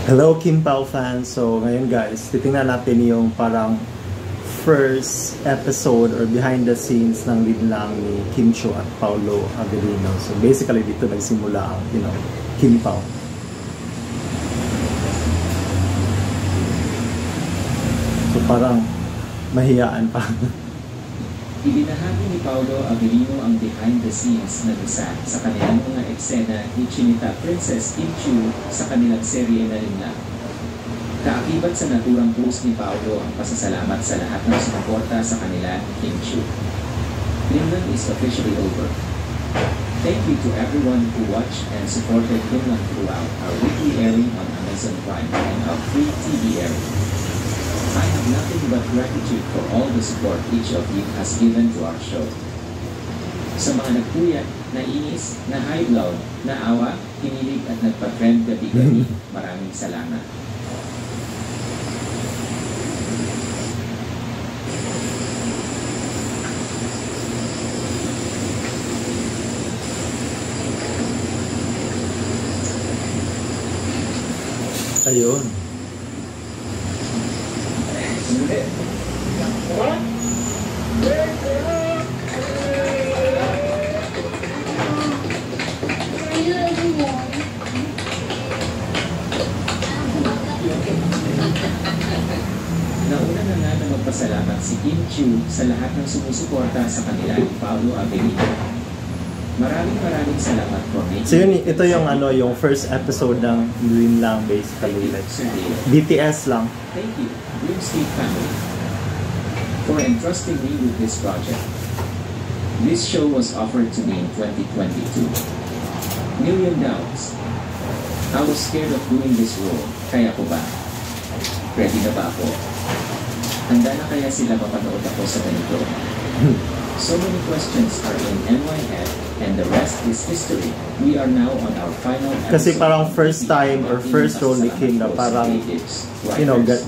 Hello Kim Pao fans! So ngayon guys, titingnan natin yung parang first episode or behind the scenes ng linlang ni Kim Chiu at Paolo Avellino. So basically dito nagsimula ang, Kim Pao. So parang mahiyaan pa. Ibinahagi ni Paolo Avellino ang behind-the-scenes na isa sa kanilang mga eksena ni Chinita Princess Kim Chiu sa kanilang serye na Linlang. Kaakibat sa naturang post ni Paolo ang pasasalamat sa lahat ng sumuporta sa kanila ni Kim Chiu. Linlang is officially over. Thank you to everyone who watched and supported Linlang throughout our weekly airing on Amazon Prime and our free TV airing. I have nothing but gratitude for all the support each of you has given to our show. Sa mga nagpuyat, nainis, na high blow, naawa, kinilig at nagpa-trend gabi-gabi, maraming salamat. Ayun. Nauna na nga na magpasalamat si Kim Chiu sa lahat ng sumusuporta sa kanila ni Paolo Avellino. Maraming salamat for making. So yun, ito yung yung first episode ng Linlang basically. Like, BTS lang. Thank you, Dream Street family, for entrusting me with this project. This show was offered to me in 2022. Million doubts. I was scared of doing this role. Kaya ko ba? Ready na ba ako? Handa na kaya sila mapanood ako sa ganito? So many questions are in NY head, and the rest is history. We are now on our final episode. Kasi parang first time or first role ni Kim na parang,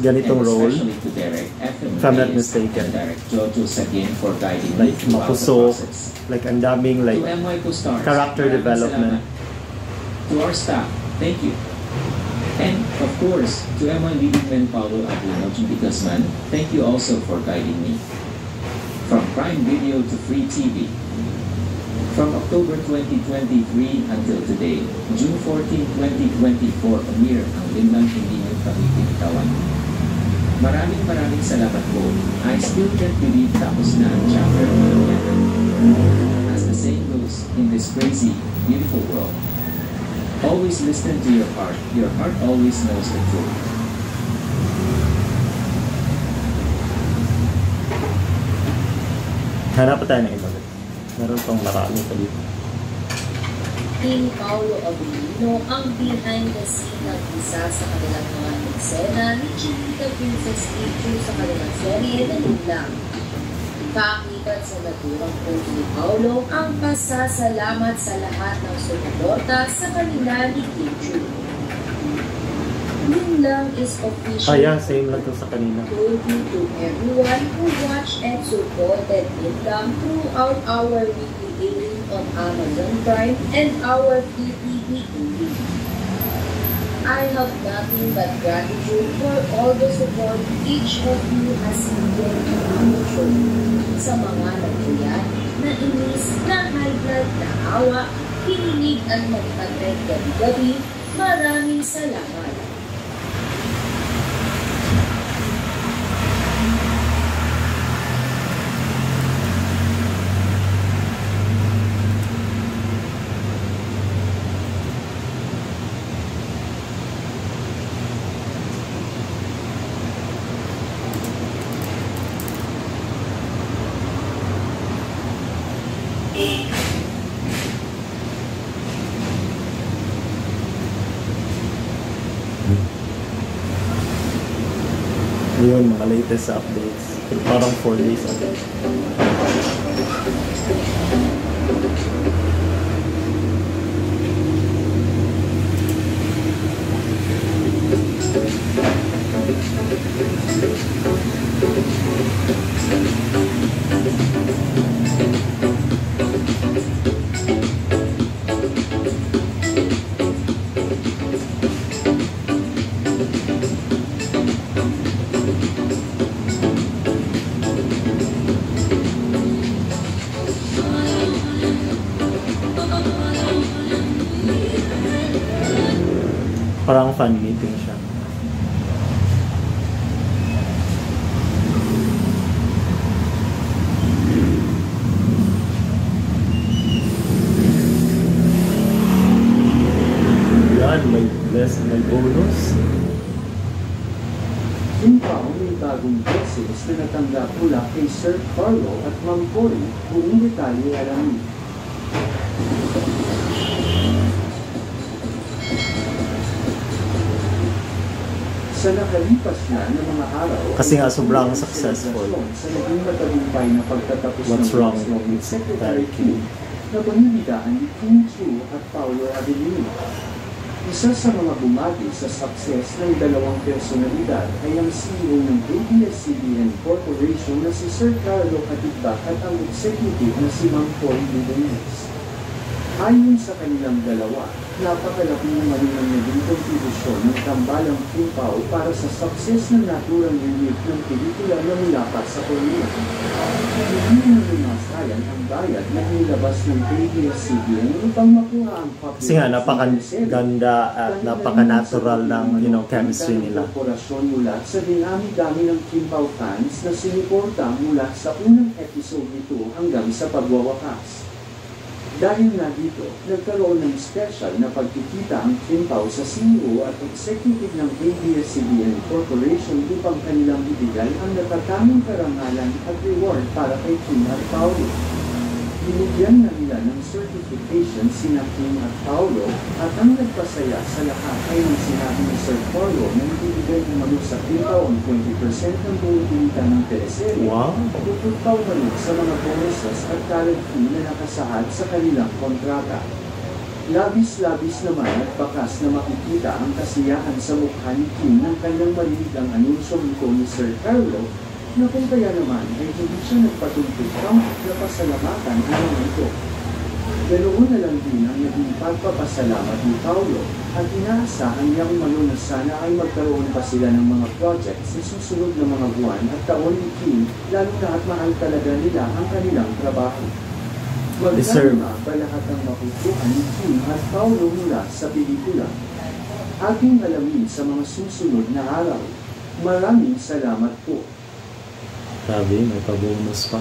ganitong role. If I'm not mistaken. Like, mapuso. Like, ang daming, like, character development. To our staff, thank you. And, of course, to MY leading men Paolo Avellino, Jimmy Guzman, thank you also for guiding me. From Prime Video to Free TV. From October 2023 until today, June 14, 2024, premiere ang Linlang Hindi Nyo Pagbibitawan. Maraming salamat po. I still can't believe tapos na ang chapter ng As the saying goes, in this crazy, beautiful world, always listen to your heart. Your heart always knows the truth. Hanap pa tayo ng iba. Meron pang marami pa dito. Ni Paolo Avellino ang behind the scene ng isa sa kanilang mga eksena ni Chinita Princess Kim Chiu sa kanilang serye na Linlang. Kaakibat sa naturang post ni Paolo ang pasasalamat sa lahat ng sumuporta sa kanila ni Kim Chiu. Linlang is official. Same lang to sa kanina. Thank you to everyone who watched and supported Linlang throughout our weekly airing on Amazon Prime and our free TV. I have nothing but gratitude for all the support each of you has given to our show. Sa mga nagpuyat, nainis, na high blood, naawa, kinilig at magpatid gabi-gabi, maraming salamat. Yun, mga latest updates. Parang 4 days ago. Parang fan meeting siya. Yan, may bonus. Kim Pao may bagong blessings na natanggap mula kay Sir Carlo at Ma'am Cory. Buong detalye alamin. Sa nakalipas na ng mga araw, Kasi nga sobrang successful. Sa naging matagumpay na pagtatapos What's ng wrong Vice with Secretary Kim? Kim na panibigaan ni Kim Chiu at Paolo Avellino. Isa sa mga bumati sa success ng dalawang personalidad ay ang CEO ng ABS-CBN Corporation na si Sir Carlo Katigbak at ang executive na si Ma'am Cory Lugones. Ayon sa kanilang dalawa, napakalaki naman ang naging kontribusyon ng tambalang Kim Pao para sa success ng naturang unit ng pelikula na mula pa sa Korea. Hindi na lumasayan ang bayad na nilabas ng ABS-CBN upang makuha ang popular. Kasi nga, napakaganda at napaka-natural ng, chemistry nila. Korporasyon mula sa dinami-dami ng Kim Pao fans na siniporta mula sa unang episode nito hanggang sa pagwawakas. Dahil nga dito, nagkaroon ng special na pagkikita ang Kim Pao sa CEO at executive ng ABS-CBN Corporation upang kanilang ibigay ang natatanging karangalan at reward para kay Kim at Paolo. Binigyan na nila ng certification sina Kim at Paolo at ang nagpasaya sa lahat ay nang sinabi ni Sir Carlo na ibibigay umano sa Kim Pao ang 20% ng buong kinita ng teleserye. Wow! Bukod pa umano sa mga bonuses at talent fee na nakasaad sa kanilang kontrata. Labis-labis naman at bakas na makikita ang kasiyahan sa mukha ni Kim nang kanyang marinig ang anunsyong ito ni Sir Carlo na kung kaya naman ay hindi siya nagpatuntut na pasalamatan ang mga ito. Ganoon na lang din ang naging pagpapasalamat ni Paolo at inaasahan niyang umano na sana ay magkaroon pa sila ng mga projects sa susunod na mga buwan at taon ni Kim, lalo na at mahal talaga nila ang kanilang trabaho. Magkano ba lahat ang makukuha ni Kim at Paolo mula sa pelikula? Ating alamin sa mga susunod na araw. Maraming salamat po. Sabi, may pabonus pa.